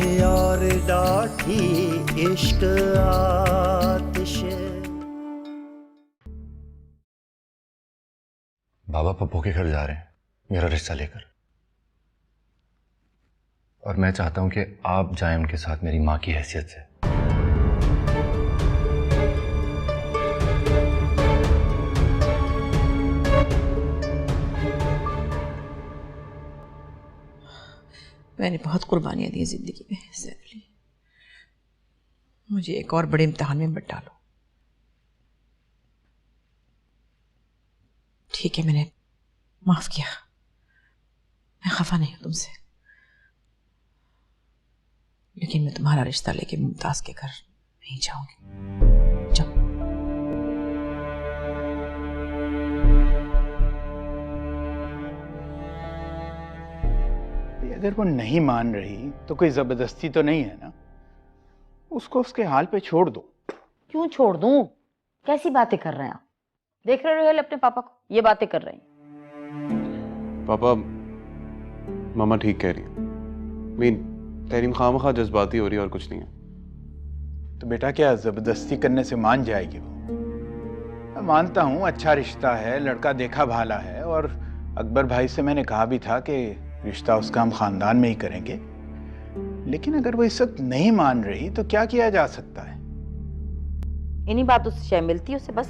यार डाठी इश्क आतिश। बाबा पप्पू के घर जा रहे हैं मेरा रिश्ता लेकर, और मैं चाहता हूं कि आप जाएं उनके साथ मेरी मां की हैसियत से। मैंने बहुत कुर्बानियां दी जिंदगी में सैफ अली, मुझे एक और बड़े इम्तिहान में मत डालो। ठीक है, मैंने माफ किया, मैं खफा नहीं हूं तुमसे, लेकिन मैं तुम्हारा रिश्ता लेके मुमताज के घर नहीं जाऊंगी। जाओ। अगर वो नहीं मान रही तो कोई जबरदस्ती तो नहीं है ना, उसको उसके हाल पे छोड़ दो। क्यों छोड़ दूं? कैसी बातें कर रहे हैं आप? देख रहे हो अपने पापा को, ये बातें कर रहे हैं। पापा, मामा ठीक कह रही है। मीन तहरीम खामखा जज्बाती हो रही है और कुछ नहीं है। तो बेटा क्या जबरदस्ती करने से मान जाएगी वो? मैं मानता हूँ अच्छा रिश्ता है, लड़का देखा भाला है, और अकबर भाई से मैंने कहा भी था कि रिश्ता उसका हम खानदान में ही करेंगे, लेकिन अगर वो इस वक्त नहीं मान रही तो क्या किया जा सकता है? इन्हीं बातों से शय मिलती है उसे बस।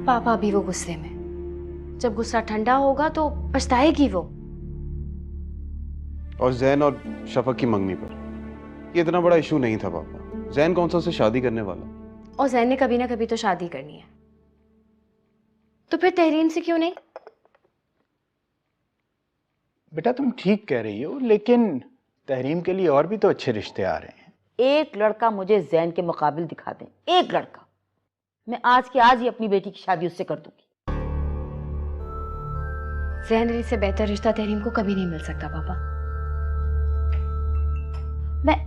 पापा भी वो गुस्से में, जब गुस्सा ठंडा होगा तो पछताएगी वो। और जैन और शफक की मंगनी पर ये इतना बड़ा इशू नहीं था पापा। जैन कौन सा उससे शादी करने वाला, और जैन ने कभी ना कभी तो शादी करनी है, तो फिर तहरीन से क्यों नहीं? बेटा तुम ठीक कह रही हो, लेकिन तहरीम के लिए और भी तो अच्छे रिश्ते आ रहे हैं। एक लड़का मुझे जैन के मुकाबिल दिखा दें, एक लड़का, मैं आज के आज ही अपनी बेटी की शादी उससे कर दूंगी। जैन अली से बेहतर रिश्ता तहरीम को कभी नहीं मिल सकता पापा। मैं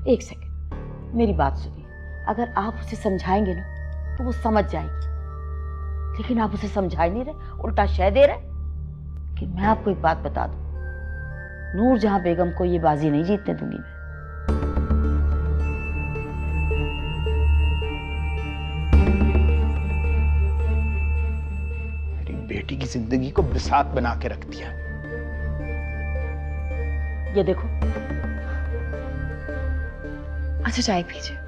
एक सेकंड, मेरी बात सुनिए। अगर आप उसे समझाएंगे ना तो वो समझ जाएगी, लेकिन आप उसे समझा ही नहीं रहे, उल्टा शय दे रहे। कि मैं आपको एक बात बता दूं, नूरजहां बेगम को ये बाजी नहीं जीतने दूंगी मैं। मेरी बेटी की जिंदगी को बिसात बना के रख दिया। ये देखो। अच्छा चाय पीजिए।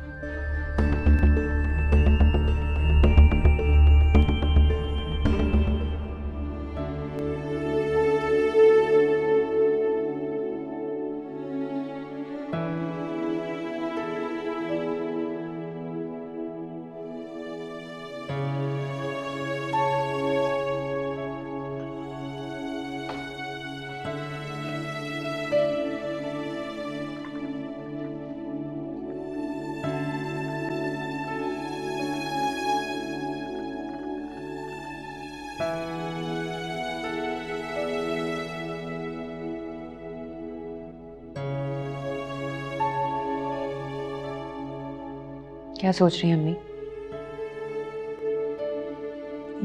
क्या सोच रही हैं अम्मी?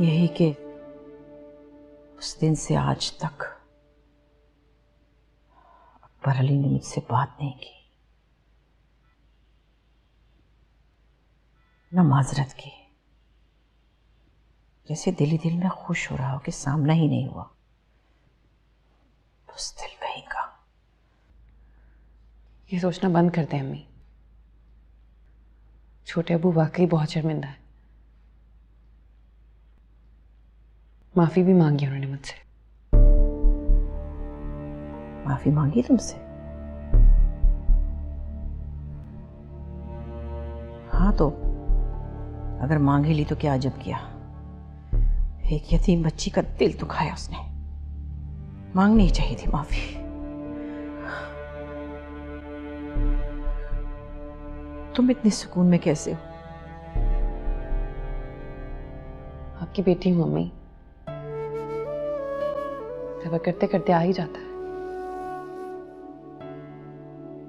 यही कि उस दिन से आज तक अकबर अली ने मुझसे बात नहीं की, न माजरत की, जैसे दिल ही दिल में खुश हो रहा हो कि सामना ही नहीं हुआ। बुज़दिल कहीं का। ये सोचना बंद कर दें अम्मी, छोटे अबू वाकई बहुत शर्मिंदा है। माफी भी मांगी उन्होंने मुझसे। माफी मांगी तुमसे? हाँ, तो अगर मांग ही ली तो क्या अजब किया। एक यतीम बच्ची का दिल दुखाया उसने, मांगनी ही चाहिए थी माफी। तुम इतने सुकून में कैसे हो? आपकी बेटी हूं अम्मी, सबर करते करते आ ही जाता है।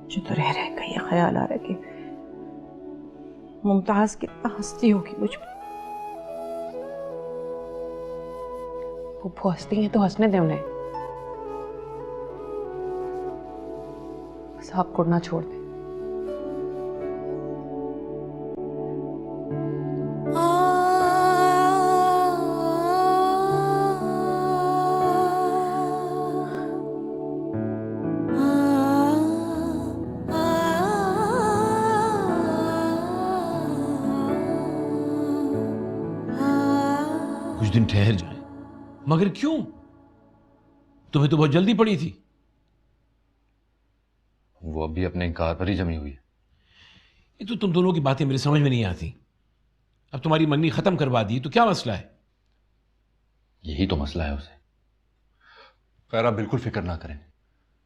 जो तो रह का ये ख्याल आ रहा है कि मुमताज कितना हंसती होगी मुझ पर। वो हंसती हैं तो हंसने दें उन्हें, साहब को ना छोड़ दे। कुछ दिन ठहर जाए। मगर क्यों? तुम्हें तो बहुत जल्दी पड़ी थी। वो अभी अपने इनकार पर ही जमी हुई है। ये तो तुम दोनों की बातें मेरे समझ में नहीं आती। अब तुम्हारी मंगनी खत्म करवा दी तो क्या मसला है? यही तो मसला है उसे। खैर आप बिल्कुल फिक्र ना करें,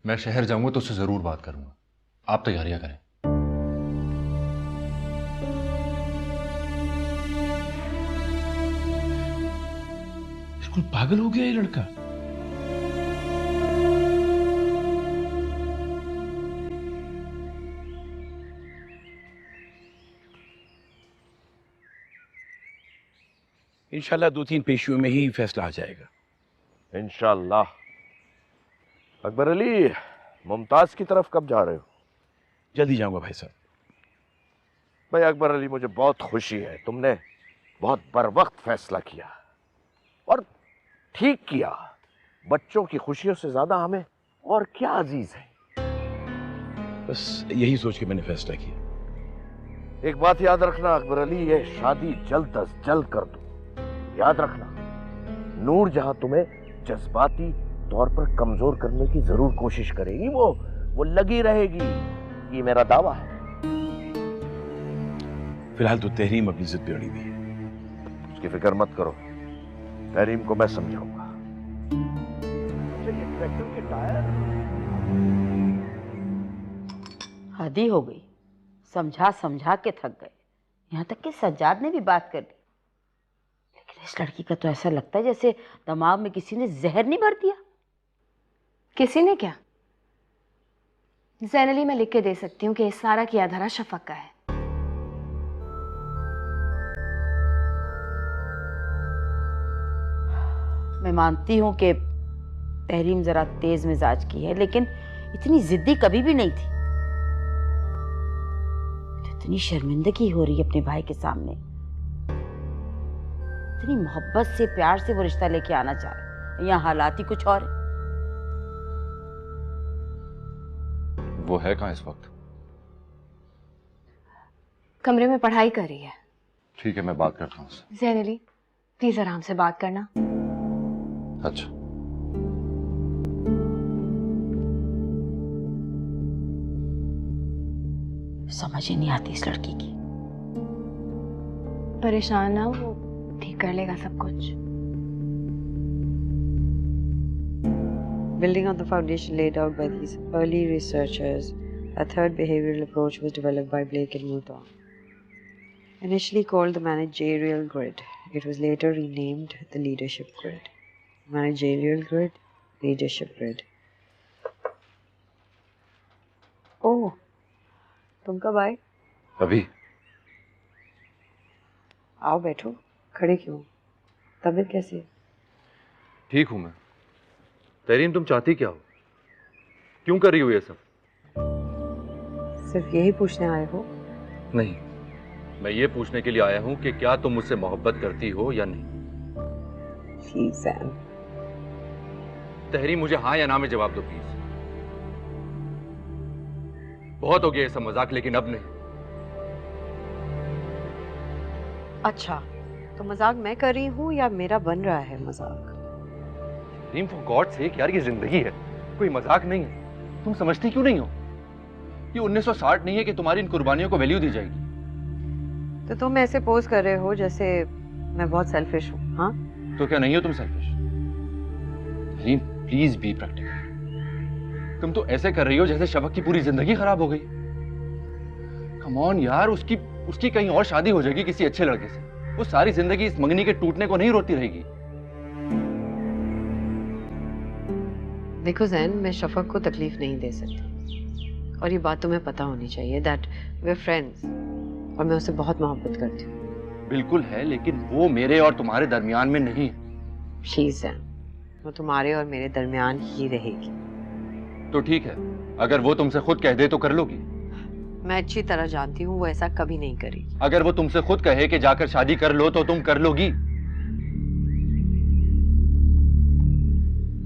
मैं शहर जाऊंगा तो उससे जरूर बात करूंगा। आप तैयारियां करें। बिल्कुल पागल हो गया ये लड़का। इंशाल्लाह 2-3 पेशियों में ही फैसला आ जाएगा। इंशाल्लाह। अकबर अली, मुमताज की तरफ कब जा रहे हो? जल्दी जाऊंगा भाई साहब। भाई अकबर अली, मुझे बहुत खुशी है, तुमने बहुत बरवक्त फैसला किया और ठीक किया। बच्चों की खुशियों से ज्यादा हमें और क्या अजीज है। बस यही सोच के मैंने फैसला किया। एक बात याद रखना अकबर अली, ये शादी जल्द अज जल्द कर दो। याद रखना, नूर जहां तुम्हें जज्बाती तौर पर कमजोर करने की जरूर कोशिश करेगी, वो लगी रहेगी, ये मेरा दावा है। फिलहाल तो तहरीम अपनी जिद पे अड़ी हुई है। उसकी फिक्र मत करो, तहरीम को मैं समझाऊंगा। ये ट्रैक्टर के टायर हदी हो गई, समझा समझा के थक गए। यहाँ तक कि सज्जाद ने भी बात कर दी, लेकिन इस लड़की का तो ऐसा लगता है जैसे दिमाग में किसी ने जहर नहीं भर दिया। किसी ने क्या? ज़ैन अली, मैं लिख के दे सकती हूँ कि इस सारा की आधारा शफक का है। मैं मानती हूँ कि तहरीम जरा तेज मिजाज की है, लेकिन इतनी जिद्दी कभी भी नहीं थी। इतनी शर्मिंदगी हो रही है अपने भाई के सामने। इतनी मोहब्बत से प्यार से वो रिश्ता लेके आना चाह रहे हैं, यहाँ हालात ही कुछ और है। वो है कहाँ इस वक्त? कमरे में पढ़ाई कर रही है। ठीक है, मैं बात करता हूँ उससे। ज़ैन अली, प्लीज आराम से बात करना। अच्छा। समझ ही नहीं आती इस लड़की की। परेशान ना, वो ठीक कर लेगा सब कुछ। Building on the foundation laid out by these early researchers, a third behavioral approach was developed by Blake and Mouton. Initially called the managerial grid, it was later renamed the leadership grid. Managerial grid, leadership grid. Oh, तुम कब आए? अभी। आओ बैठो, खड़े क्यों? तबीयत कैसी है? ठीक हूं मैं। तहरीम, तुम चाहती क्या हो? क्यों कर रही हो ये सब? सिर्फ यही पूछने आए हो? नहीं, मैं ये पूछने के लिए आया हूं कि क्या तुम मुझसे मोहब्बत करती हो या नहीं। Please Sam. तहरीम, मुझे हाँ या ना में जवाब दो प्लीज। बहुत हो गया ये सब मजाक, लेकिन अब नहीं। अच्छा, तो मजाक मैं कर रही हूँ या मेरा बन रहा है मजाक? तहरीम, फॉर गॉड सेक यार, ये जिंदगी है, कोई मजाक नहीं है। तुम समझती क्यों नहीं हो? ये 1960 नहीं है कि तुम्हारी इन कुर्बानियों को वैल्यू दी जाएगी। तो तुम ऐसे पोज कर रहे हो जैसे मैं बहुत सेल्फिश हूँ, हाँ? तो क्या नहीं हो तुम selfish? Tahreem, please be practical. तुम तो ऐसे कर रही हो जैसे शफक की पूरी जिंदगी खराब हो गई। कम ऑन यार, उसकी कहीं और शादी हो जाएगी किसी अच्छे लड़के से। वो सारी जिंदगी इस मंगनी के टूटने को नहीं रोती रहेगी। देखो जैन, मैं शफक को तकलीफ नहीं दे सकती, और ये बात तुम्हें पता होनी चाहिए दैट वी आर फ्रेंड्स, और मैं उससे बहुत मोहब्बत करती हूँ। बिल्कुल है, लेकिन वो मेरे और तुम्हारे दरमियान में नहीं है। शी जैन, वो तुम्हारे और मेरे दरमियान ही रहेगी। तो ठीक है, अगर वो तुमसे खुद कह दे तो कर लोगी? मैं अच्छी तरह जानती हूँ वो ऐसा कभी नहीं करेगी। अगर वो तुमसे खुद कहे कि जाकर शादी कर लो तो तुम कर लोगी?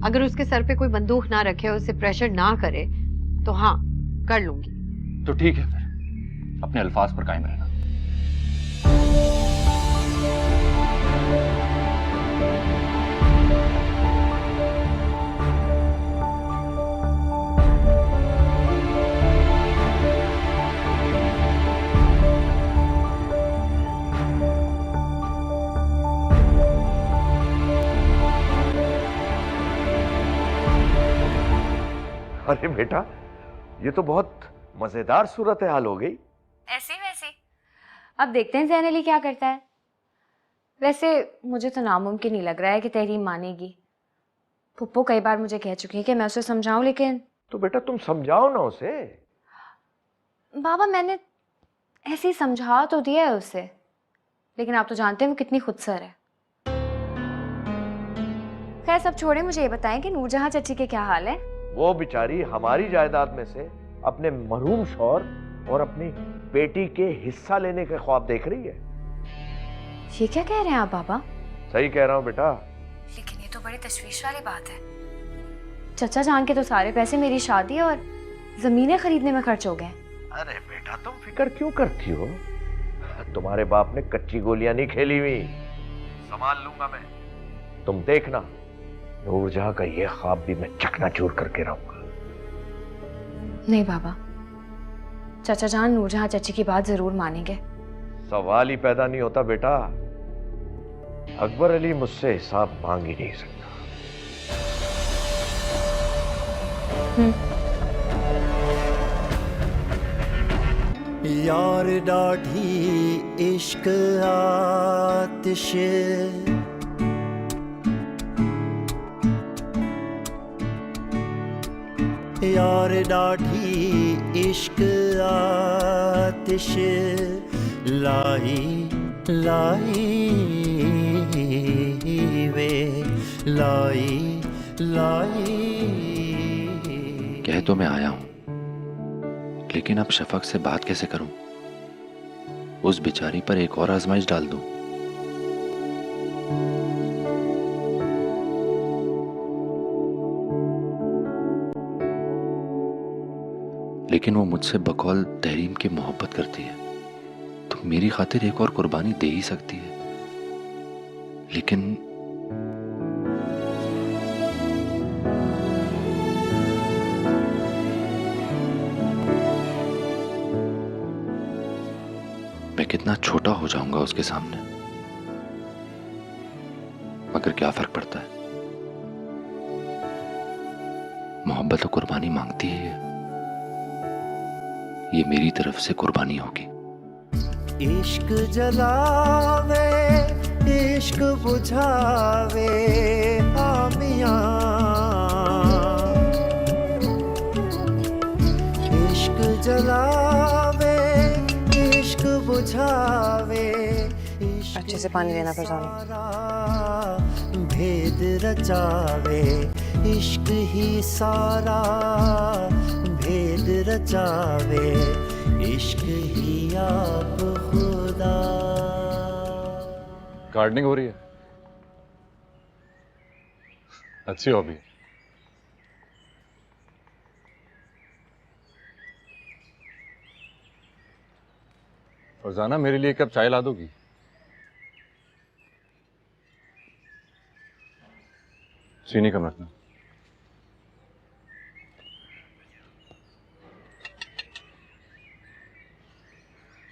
अगर उसके सर पे कोई बंदूक ना रखे और उसे प्रेशर ना करे तो हाँ, कर लूंगी। तो ठीक है, फिर अपने अल्फाज पर कायम रहना। अरे बेटा, ये तो बहुत मजेदार सूरत हाल हो गई। ऐसे वैसे अब देखते हैं ज़ैन अली क्या करता है। वैसे मुझे तो नामुमकिन नहीं लग रहा है कि तहरीम मानेगी। पुप्पो कई बार मुझे कह चुकी है कि मैं उसे समझाऊं, लेकिन तो बेटा तुम समझाओ ना उसे। बाबा मैंने ऐसे ही समझा तो दिया है उसे, लेकिन आप तो जानते हैं वो कितनी खुदसर है। खैर सब छोड़े, मुझे ये बताएं कि नूरजहां चची के क्या हाल है? वो बेचारी हमारी जायदाद में से अपने मरहूम शौहर और अपनी बेटी के हिस्सा लेने के ख्वाब देख रही है। ये क्या कह रहे हैं आप बाबा? सही कह रहा हूँ बेटा। लेकिन ये तो बड़ी तशवीश वाली बात है। चचा जान के तो सारे पैसे मेरी शादी और जमीनें खरीदने में खर्च हो गए। अरे बेटा तुम फिक्र क्यों करती हो? तुम्हारे बाप ने कच्ची गोलियां नहीं खेली हुई, संभाल लूंगा मैं। तुम देखना, नूरजहां का ये ख्वाब भी मैं चकनाचूर करके रहूंगा। नहीं बाबा, चाचा जान नूरजहां चची की बात जरूर मानेंगे। सवाल ही पैदा नहीं होता बेटा। अकबर अली मुझसे हिसाब मांग ही नहीं सकता। यार डाढ़ी इश्क आतिश, यार डाढ़ी इश्क आतिश, लाई लाई वे लाई लाई। कह तो मैं आया हूं, लेकिन अब शफक से बात कैसे करूं? उस बेचारी पर एक और आजमाइश डाल दूं? लेकिन वो मुझसे बकौल तहरीम की मोहब्बत करती है, तो मेरी खातिर एक और कुर्बानी दे ही सकती है। लेकिन मैं कितना छोटा हो जाऊंगा उसके सामने, मगर क्या फर्क पड़ता है? मोहब्बत तो कुर्बानी मांगती है, ये मेरी तरफ से कुर्बानी होगी। इश्क जलावे इश्क बुझावे आमियां, इश्क जलावे इश्क बुझावे, अच्छे से पानी लेना पड़ता है। भेद रचावे इश्क ही सारा, भेद रचावे इश्क ही आप खुदा। गार्डनिंग हो रही है, अच्छी हॉबी। फरजाना मेरे लिए कब चाय ला दोगी? चीनी कम रखना।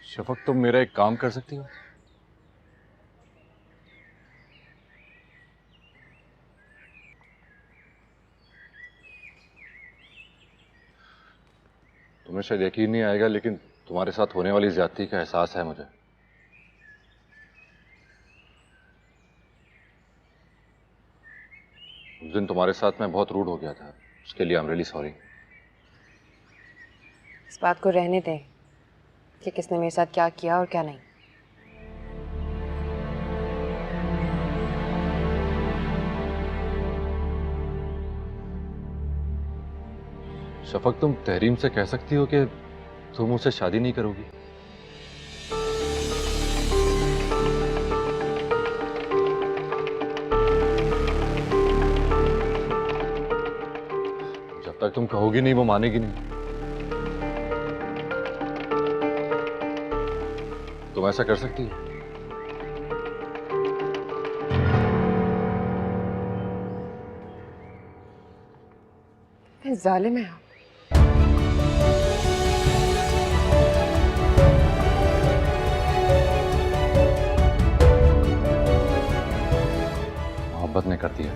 शफक तुम मेरा एक काम कर सकती हो? तुम्हें शायद यकीन नहीं आएगा, लेकिन तुम्हारे साथ होने वाली ज्यादती का एहसास है मुझे। उस दिन तुम्हारे साथ मैं बहुत रूड हो गया था, उसके लिए आई एम रियली सॉरी। इस बात को रहने दें कि किसने मेरे साथ क्या किया और क्या नहीं। शफक, तुम तहरीम से कह सकती हो कि तुम मुझसे शादी नहीं करोगी? जब तक तुम कहोगी नहीं वो मानेगी नहीं। तुम ऐसा कर सकती हो? जालिम है आप। मोहब्बत ने कर दिया।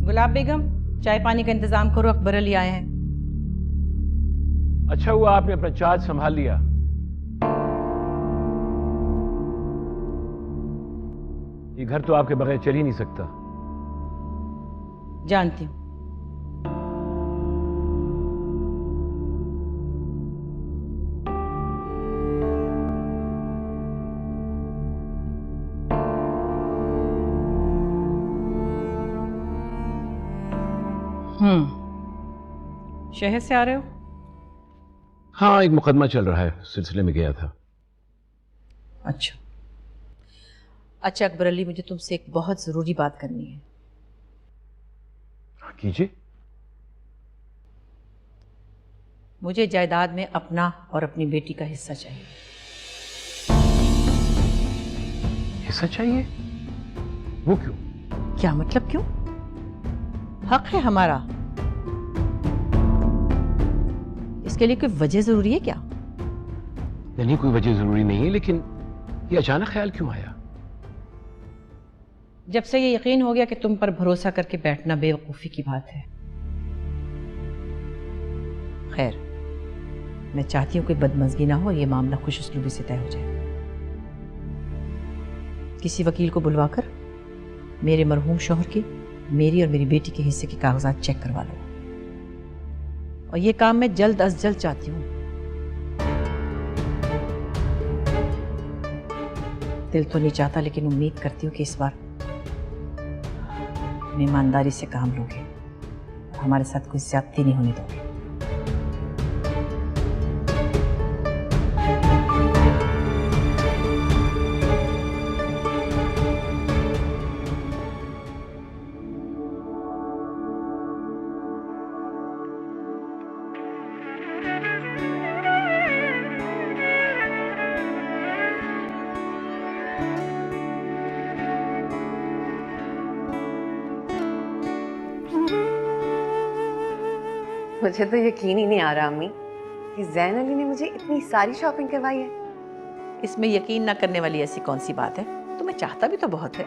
गुलाब बेगम, चाय पानी का इंतजाम करो, अकबर अली आए हैं। अच्छा हुआ आपने अपना चार्ज संभाल लिया। ये घर तो आपके बगैर चल ही नहीं सकता। जानती हूँ। शहर से आ रहे हो? हाँ, एक मुकदमा चल रहा है, सिलसिले में गया था। अच्छा अकबर अली, मुझे तुमसे एक बहुत जरूरी बात करनी है। कीजिए। मुझे जायदाद में अपना और अपनी बेटी का हिस्सा चाहिए। हिस्सा चाहिए? वो क्यों? क्या मतलब क्यों? हक है हमारा। इसके लिए कोई वजह जरूरी है क्या? नहीं, कोई वजह जरूरी नहीं है, लेकिन ये अचानक ख्याल क्यों आया? जब से ये यकीन हो गया कि तुम पर भरोसा करके बैठना बेवकूफ़ी की बात है। खैर, मैं चाहती हूँ कोई बदमज़गी ना हो, ये मामला खुश उसलूबी से तय हो जाए। किसी वकील को बुलवाकर मेरे मरहूम शौहर की, मेरी और मेरी बेटी के हिस्से के कागजात चेक करवा लो। और ये काम मैं जल्द अज जल्द चाहती हूँ। दिल तो नहीं चाहता, लेकिन उम्मीद करती हूँ कि इस बार ईमानदारी से काम लोगे और हमारे साथ कोई ज्यादती नहीं होने दोगे। मुझे तो यकीन ही नहीं आ रहा अम्मी कि ज़ैन अली ने मुझे इतनी सारी शॉपिंग करवाई है। इसमें यकीन ना करने वाली ऐसी कौन सी बात है? तुम्हें चाहता भी तो बहुत है।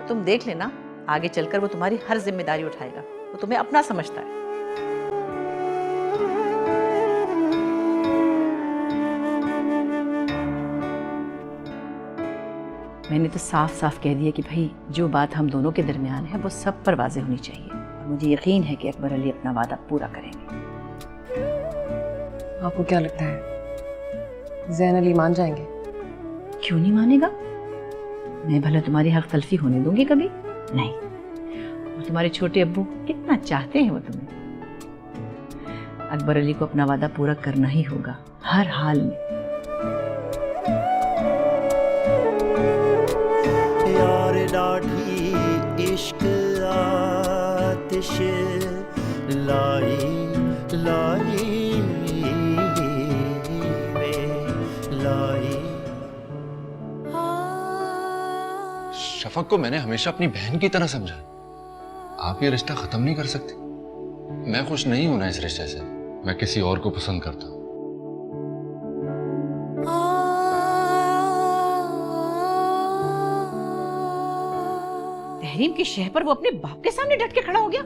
तुम देख लेना, आगे चलकर वो तुम्हारी हर जिम्मेदारी उठाएगा। वो तुम्हें अपना समझता है। मैंने तो साफ साफ कह दिया कि भाई जो बात हम दोनों के दरमियान है वो सब पर वाज़ेह होनी चाहिए। और मुझे यकीन है कि अकबर अली अपना वादा पूरा करेंगे। आपको क्या लगता है ज़ैन अली मान जाएंगे? क्यों नहीं मानेगा? मैं भला तुम्हारी हक तलफी होने दूंगी कभी? नहीं। और तुम्हारे छोटे अब्बू कितना चाहते हैं वो तुम्हें। अकबर अली को अपना वादा पूरा करना ही होगा, हर हाल में। यार डाढ़ी इश्क आतिश लाई लाई वे लाई। शफक को मैंने हमेशा अपनी बहन की तरह समझा। आप ये रिश्ता खत्म नहीं कर सकते। मैं खुश नहीं हूं ना इस रिश्ते से। मैं किसी और को पसंद करता हूं। तहरीम की शह पर वो अपने बाप के सामने डट के खड़ा हो गया।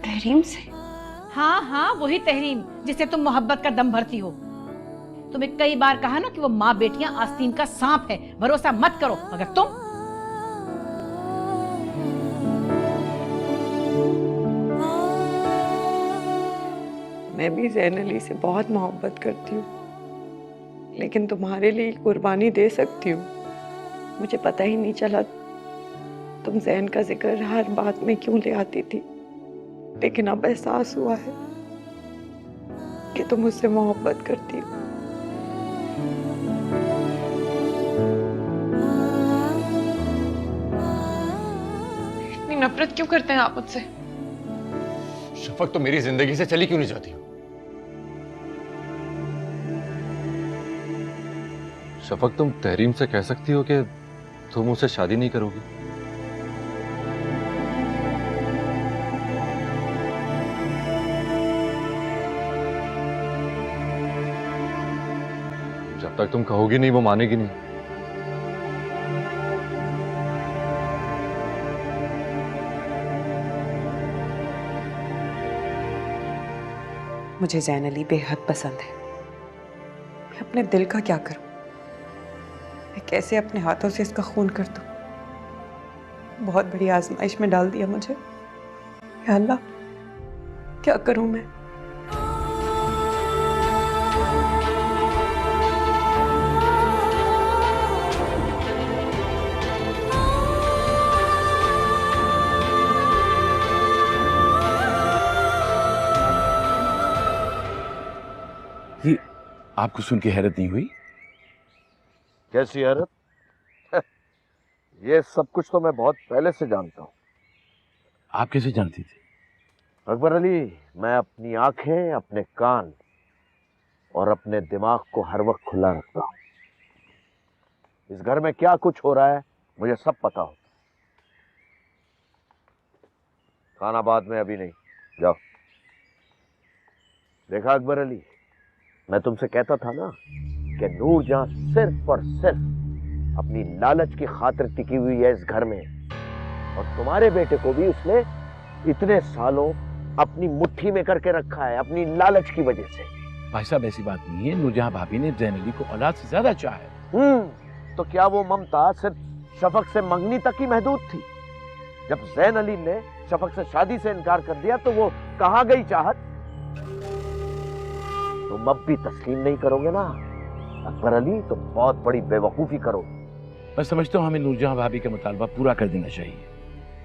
तहरीम से? हाँ हाँ, वही तहरीम जिससे तुम मोहब्बत का दम भरती हो। तुम्हें कई बार कहा ना कि वो माँ बेटियां आस्तीन का सांप है, भरोसा मत करो। मगर तुम मैं भी ज़ैन अली से बहुत मोहब्बत करती हूँ, लेकिन तुम्हारे लिए कुर्बानी दे सकती हूँ। मुझे पता ही नहीं चला तुम ज़ैन का जिक्र हर बात में क्यों ले आती थी, लेकिन अब एहसास हुआ है कि तुम मुझसे मोहब्बत करती हो। इतनी नफरत क्यों करते हैं आप मुझसे? शफक तो मेरी जिंदगी से चली क्यों नहीं जाती हो? शफक, तुम तहरीम से कह सकती हो कि तुम मुझसे शादी नहीं करोगी? जब तक तुम कहोगी नहीं वो मानेगी नहीं। मुझे ज़ैन अली बेहद पसंद है। मैं अपने दिल का क्या करूं? मैं कैसे अपने हाथों से इसका खून कर दूं? बहुत बड़ी आजमाइश में डाल दिया मुझे। या अल्लाह, क्या करूं मैं? ये आपको सुन के हैरत नहीं हुई? कैसी हैरत? ये सब कुछ तो मैं बहुत पहले से जानता हूँ। आप कैसे जानती थी? अकबर अली, मैं अपनी आंखें, अपने कान और अपने दिमाग को हर वक्त खुला रखता हूँ। इस घर में क्या कुछ हो रहा है मुझे सब पता हो। खाना बाद में, अभी नहीं, जाओ। देखा अकबर अली, मैं तुमसे कहता था ना कि नूरजहां सिर्फ और सिर्फ अपनी लालच की खातिर टिकी हुई है इस घर में, और तुम्हारे बेटे को भी उसने इतने सालों अपनी मुट्ठी में करके रखा है अपनी लालच की वजह से। भाई साहब, ऐसी बात नहीं है। नूरजहां भाभी ने ज़ैन अली को औलाद से ज्यादा चाहा है। तो क्या वो ममता सिर्फ शफक से मंगनी तक ही महदूद थी? जब ज़ैन अली ने शफक से शादी से इनकार कर दिया तो वो कहाँ गई चाहत? तुम अब भी तस्लीम नहीं करोगे ना अकबर अली, तुम बहुत बड़ी बेवकूफी करोगे। मैं समझता हूँ हमें नूरजहां भाभी का मुतालबा पूरा कर देना चाहिए।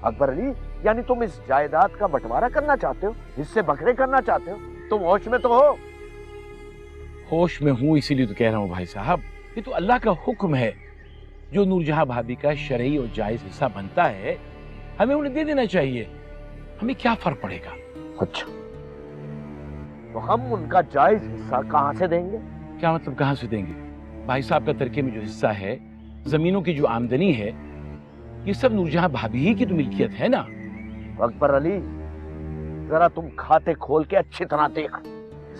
अकबर अली, यानी तुम इस जायदाद का बंटवारा करना चाहते हो, हिस्से बखरे करना चाहते हो? तुम होश में तो हो? होश में हूँ, इसीलिए तो कह रहा हूँ भाई साहब, ये तो अल्लाह का हुक्म है। जो नूरजहां भाभी का शरई और जायज हिस्सा बनता है हमें उन्हें दे देना चाहिए। हमें क्या फर्क पड़ेगा? अच्छा, तो हम उनका जायज हिस्सा कहाँ से देंगे? क्या मतलब कहाँ से देंगे? भाई साहब का तरके में जो हिस्सा है, जमीनों की जो आमदनी है, ये सब नूरजहां भाभी ही की तो मिल्कियत है ना। अकबर अली, जरा तुम खाते खोल के अच्छी तरह देख।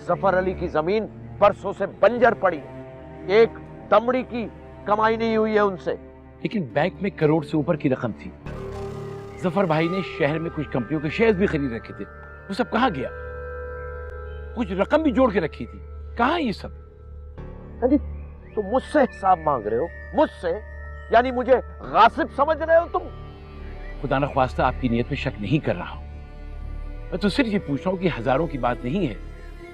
जफर अली की जमीन बरसों से बंजर पड़ी, एक दमड़ी की कमाई नहीं हुई है उनसे। लेकिन बैंक में करोड़ से ऊपर की रकम थी। जफर भाई ने शहर में कुछ कंपनियों के शेयर भी खरीद रखे थे, वो सब कहाँ गया? कुछ रकम भी जोड़ के रखी थी, कहाँ ये सब? तुम मुझसे हिसाब मांग रहे हो? मुझसे? यानी मुझे गासिब समझ रहे हो तुम? खुदा न ख्वास्ता आपकी नीयत में शक नहीं कर रहा हूं। मैं तो सिर्फ ये पूछ रहा हूं कि हजारों की बात नहीं है,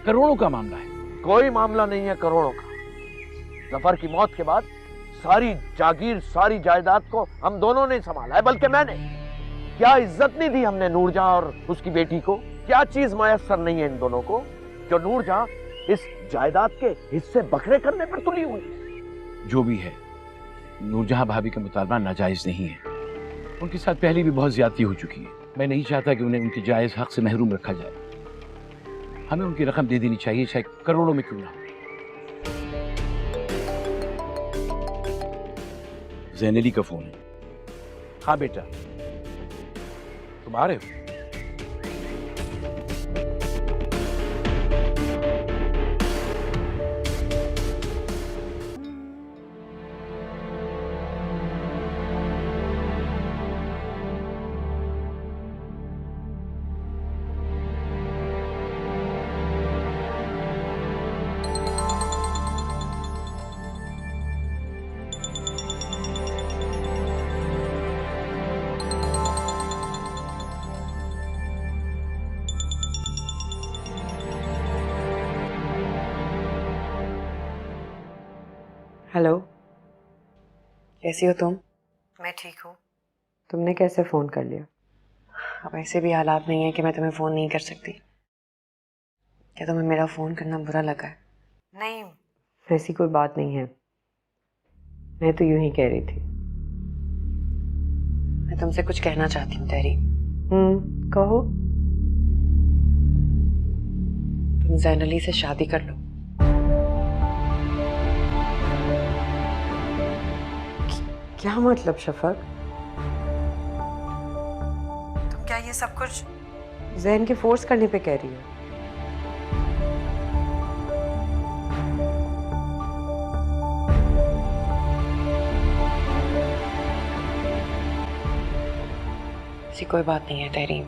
करोड़ों का मामला है। कोई मामला नहीं है करोड़ों का। जफर की मौत के बाद सारी जागीर, सारी जायदाद को हम दोनों ने संभाला है, बल्कि मैंने। क्या इज्जत नहीं दी हमने नूरजहां और उसकी बेटी को? क्या चीज मयसर नहीं है इन दोनों को जो नूरजहां इस जायदाद के हिस्से बखरे करने पर तुली हुई? जो भी है, नूरजहां भाभी का मुतालबा नाजायज नहीं है। उनके साथ पहले भी बहुत ज्यादती हो चुकी है। मैं नहीं चाहता कि उन्हें उनके जायज हक से महरूम रखा जाए। हमें उनकी रकम दे देनी चाहिए, चाहे करोड़ों में क्यों ना हो। ज़ैन अली का फोन है। हाँ बेटा, तुम आ रहे हो? हेलो, कैसी हो तुम? मैं ठीक हूँ। तुमने कैसे फ़ोन कर लिया? अब ऐसे भी हालात नहीं है कि मैं तुम्हें फ़ोन नहीं कर सकती। क्या तुम्हें मेरा फ़ोन करना बुरा लगा है? नहीं, ऐसी कोई बात नहीं है। मैं तो यूं ही कह रही थी। मैं तुमसे कुछ कहना चाहती हूँ तहरीम। कहो। तुम ज़ैन अली से शादी कर लो। क्या मतलब शफक? तुम क्या ये सब कुछ ज़ैन के फोर्स करने पे कह रही हो? ऐसी कोई बात नहीं है तहरीम।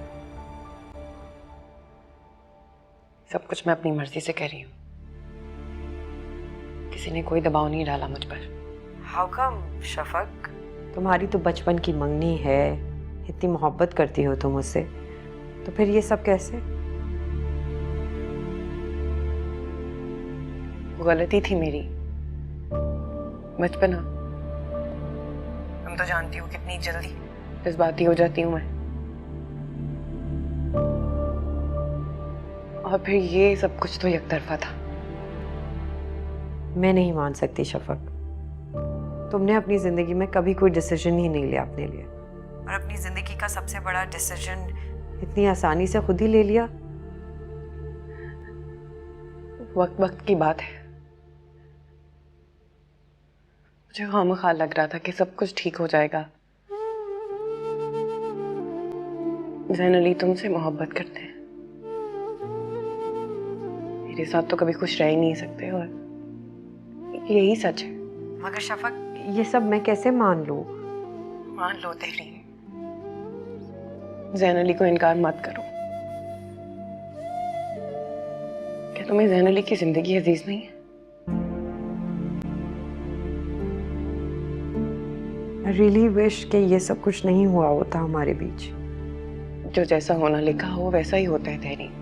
सब कुछ मैं अपनी मर्जी से कर रही हूँ। किसी ने कोई दबाव नहीं डाला मुझ पर। How come Shafaq? तुम्हारी तो बचपन की मंगनी है, इतनी मोहब्बत करती हो तुम उससे, तो फिर ये सब कैसे? वो गलती थी मेरी। बचपना, तुम तो जानती हो कितनी जल्दी जज्बाती हो जाती हूँ मैं। और फिर ये सब कुछ तो एक तरफा था। मैं नहीं मान सकती शफक। तुमने अपनी जिंदगी में कभी कोई डिसीजन ही नहीं लिया अपने लिए, और अपनी जिंदगी का सबसे बड़ा डिसीजन इतनी आसानी से खुद ही ले लिया। वक्त वक्त की बात है। मुझे खामखा लग रहा था कि सब कुछ ठीक हो जाएगा। ज़ैन अली तुमसे मोहब्बत करते हैं, मेरे साथ तो कभी खुश रह ही नहीं सकते, और यही सच है। मगर शफक, ये सब मैं कैसे मान लूं? मान लो तहरीम, ज़ैन अली को इनकार मत करो। क्या तुम्हें ज़ैन अली की जिंदगी अजीज नहीं है? I really wish कि ये सब कुछ नहीं हुआ होता हमारे बीच। जो जैसा होना लिखा हो वैसा ही होता है तहरीम।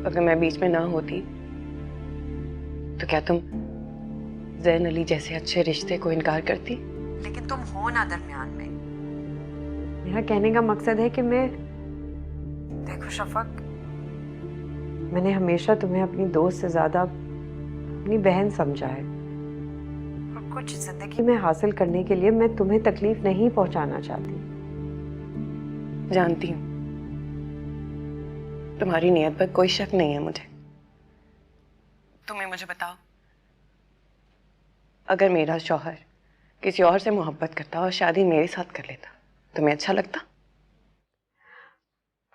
अगर मैं बीच में ना होती तो क्या तुम ज़ैन अली जैसे अच्छे रिश्ते को इनकार करती? लेकिन तुम हो ना दरमियान में। मेरा कहने का मकसद है कि मैं, देखो शफक, मैंने हमेशा तुम्हें अपनी दोस्त से ज्यादा अपनी बहन समझा है, और कुछ जिंदगी में हासिल करने के लिए मैं तुम्हें तकलीफ नहीं पहुंचाना चाहती। जानती हूँ, तुम्हारी नियत पर कोई शक नहीं है मुझे। तुम्हें मुझे बताओ, अगर मेरा शौहर किसी और से मोहब्बत करता और शादी मेरे साथ कर लेता, तुम्हें अच्छा लगता?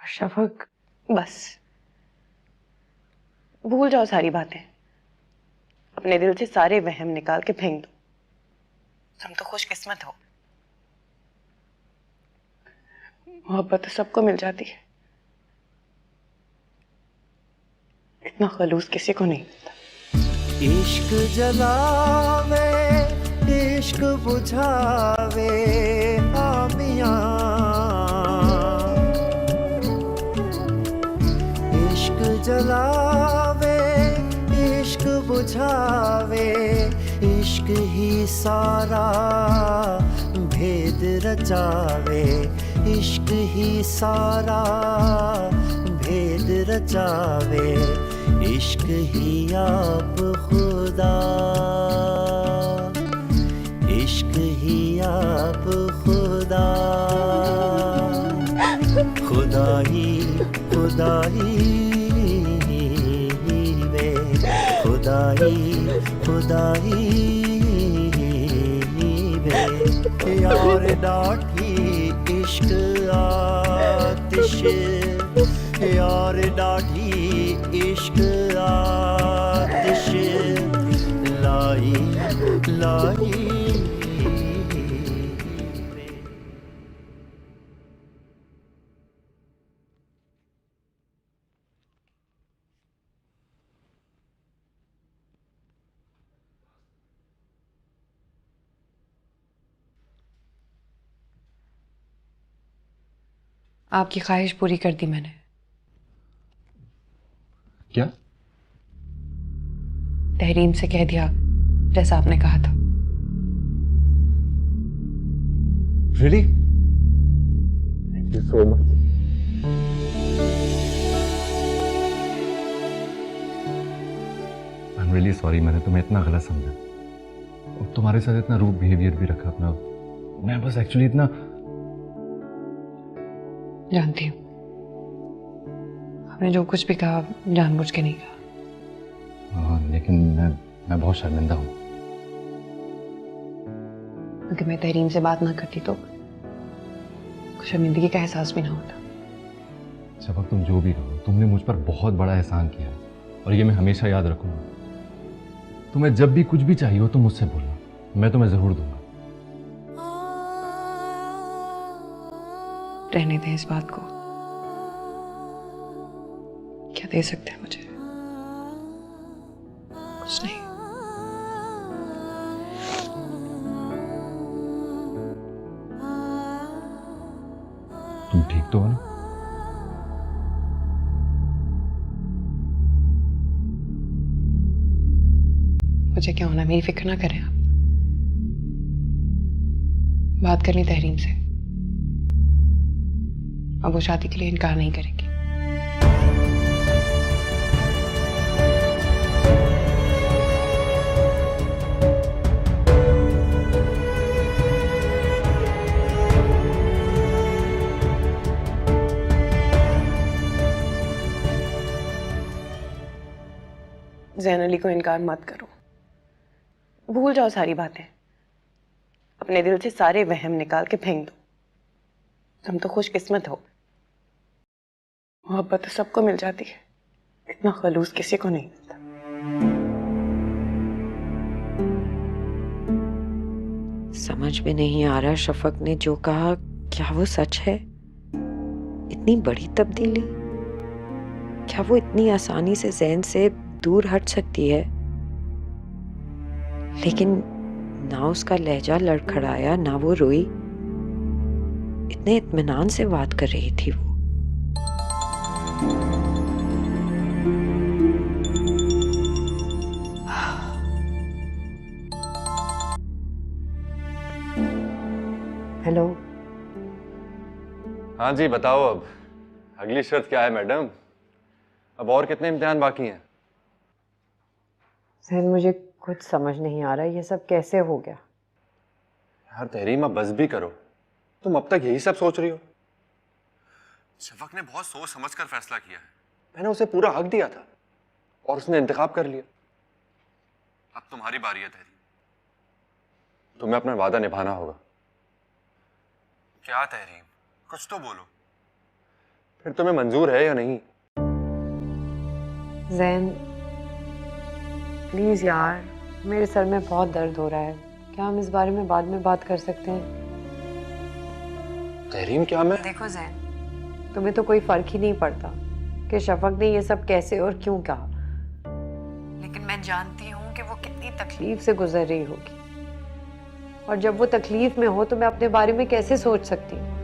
शफक, बस भूल जाओ सारी बातें, अपने दिल से सारे वहम निकाल के फेंक दो। तुम तो खुशकिस्मत हो। मोहब्बत तो सबको मिल जाती है, इतना खलूस किसी को नहीं मिलता। इश्क जलावे, इश्क बुझावे आमियां, इश्क जलावे, इश्क बुझावे, इश्क ही सारा भेद रचावे, इश्क ही सारा भेद रचावे, इश्क ही आप खुदा, इश्क ही आप खुदा, खुदाई खुदाई वे, खुदाई खुदाई वे, यार डाठी इश्क आतिश, यार डाठी इश्क आतिश लाई लाई। आपकी ख्वाहिश पूरी कर दी मैंने। क्या? तहरीम से कह दिया जैसा आपने कहा था। Really? Thank you so much. I'm really sorry, मैंने तुम्हें इतना गलत समझा और तुम्हारे साथ इतना रूड बिहेवियर भी रखा अपना। मैं बस एक्चुअली इतना जानती हूँ आपने जो कुछ भी कहा जानबूझ के नहीं कहा। हाँ, लेकिन मैं बहुत शर्मिंदा हूँ। अगर मैं तहरीम से बात ना करती तो शर्मिंदगी का एहसास भी ना होता। शफक, तुम जो भी कहो, तुमने मुझ पर बहुत बड़ा एहसान किया और ये मैं हमेशा याद रखूंगा। तुम्हें जब भी कुछ भी चाहिए हो तुम मुझसे बोलना, मैं तुम्हें जरूर दूंगा। रहने दें इस बात को। क्या दे सकते हैं मुझे? कुछ नहीं। तुम ठीक तो हो ना? मुझे क्या होना, मेरी फिक्र ना करें आप। बात करनी तहरीम से, अब वो शादी के लिए इनकार नहीं करेंगी। ज़ैन अली को इनकार मत करो, भूल जाओ सारी बातें, अपने दिल से सारे वहम निकाल के फेंक दो। तुम तो खुशकिस्मत हो, मोहब्बत तो सबको मिल जाती है, इतना खलूस किसी को नहीं मिलता। समझ में नहीं आ रहा शफक ने जो कहा क्या वो सच है? इतनी बड़ी तब्दीली, क्या वो इतनी आसानी से ज़ैन से दूर हट सकती है? लेकिन ना उसका लहजा लड़खड़ाया, ना वो रोई, इतने इत्मीनान से बात कर रही थी वो। हेलो। हाँ जी, बताओ अब अगली शर्त क्या है मैडम? अब और कितने इम्तिहान बाकी हैं? सर मुझे कुछ समझ नहीं आ रहा, ये सब कैसे हो गया? यार तहरीम, अब बस भी करो। तुम अब तक यही सब सोच रही हो? शफक ने बहुत सोच समझ कर फैसला किया है। मैंने उसे पूरा हक दिया था और उसने इंतखाब कर लिया। अब तुम्हारी बारी है तहरीम, तुम्हें अपना वादा निभाना होगा। क्या तहरीम, कुछ तो बोलो, फिर तुम्हें मंजूर है या नहीं? ज़ैन प्लीज़ यार, मेरे सर में बहुत दर्द हो रहा है, क्या हम इस बारे में बाद में बात कर सकते हैं? तहरीम, क्या मैं... देखो ज़ैन, तुम्हें तो कोई फर्क ही नहीं पड़ता कि शफक ने ये सब कैसे और क्यों कहा, लेकिन मैं जानती हूँ कि वो कितनी तकलीफ से गुजर रही होगी, और जब वो तकलीफ में हो तो मैं अपने बारे में कैसे सोच सकती हूँ?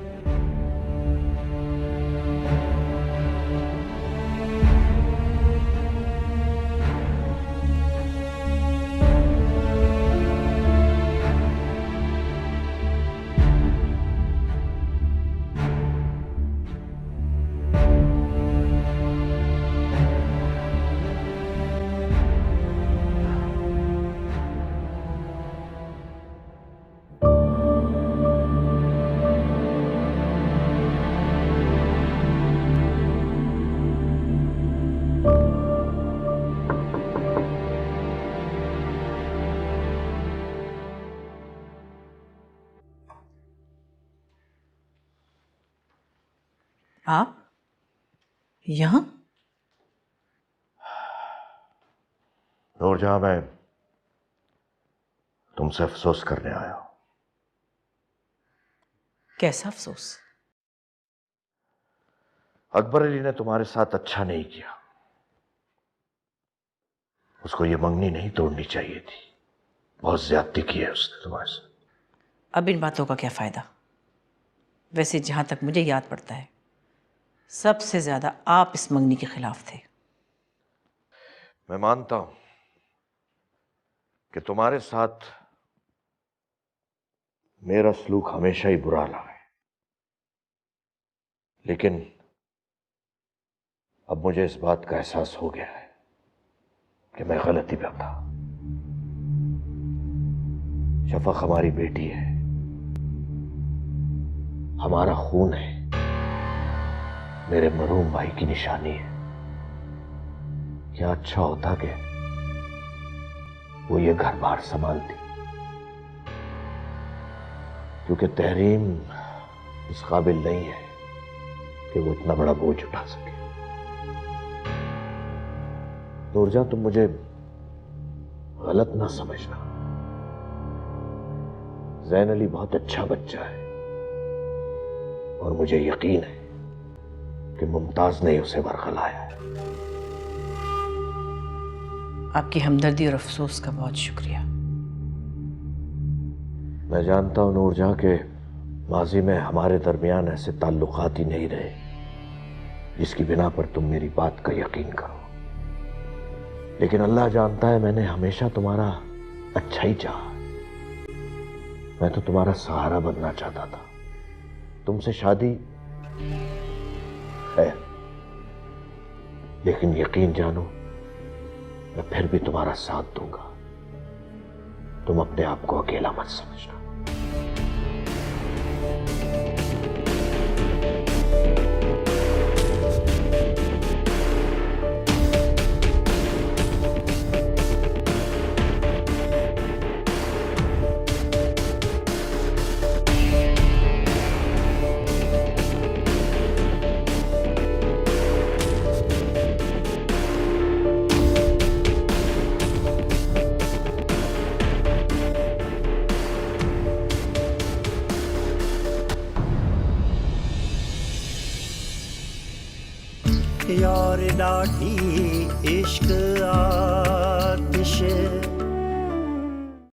आप यहाँ? नूरजहां, मैं तुमसे अफसोस करने आया हूं। कैसा अफसोस? अकबर अली ने तुम्हारे साथ अच्छा नहीं किया। उसको ये मंगनी नहीं तोड़नी चाहिए थी, बहुत ज्यादती की है उसने तुम्हारे साथ। अब इन बातों का क्या फायदा? वैसे जहां तक मुझे याद पड़ता है, सबसे ज्यादा आप इस मंगनी के खिलाफ थे। मैं मानता हूं कि तुम्हारे साथ मेरा सलूक हमेशा ही बुरा रहा है, लेकिन अब मुझे इस बात का एहसास हो गया है कि मैं गलती पे था। शफक हमारी बेटी है, हमारा खून है, मेरे मरहूम भाई की निशानी है। क्या अच्छा होता कि वो ये घर बार संभालती, क्योंकि तहरीम इस काबिल नहीं है कि वो इतना बड़ा बोझ उठा सके। नूरजहां, तुम मुझे गलत ना समझना। ज़ैन अली बहुत अच्छा बच्चा है और मुझे यकीन है कि मुमताज ने उसे बरगलाया है। आपकी हमदर्दी और अफसोस का बहुत शुक्रिया। मैं जानता हूं नूरजहां के माजी में हमारे दरमियान ऐसे ताल्लुकात ही नहीं रहे जिसकी बिना पर तुम मेरी बात का यकीन करो, लेकिन अल्लाह जानता है मैंने हमेशा तुम्हारा अच्छा ही चाहा। मैं तो तुम्हारा सहारा बनना चाहता था। तुमसे शादी है, लेकिन यकीन जानो मैं फिर भी तुम्हारा साथ दूंगा। तुम अपने आप को अकेला मत समझना। यार डाठी इश्क आतिश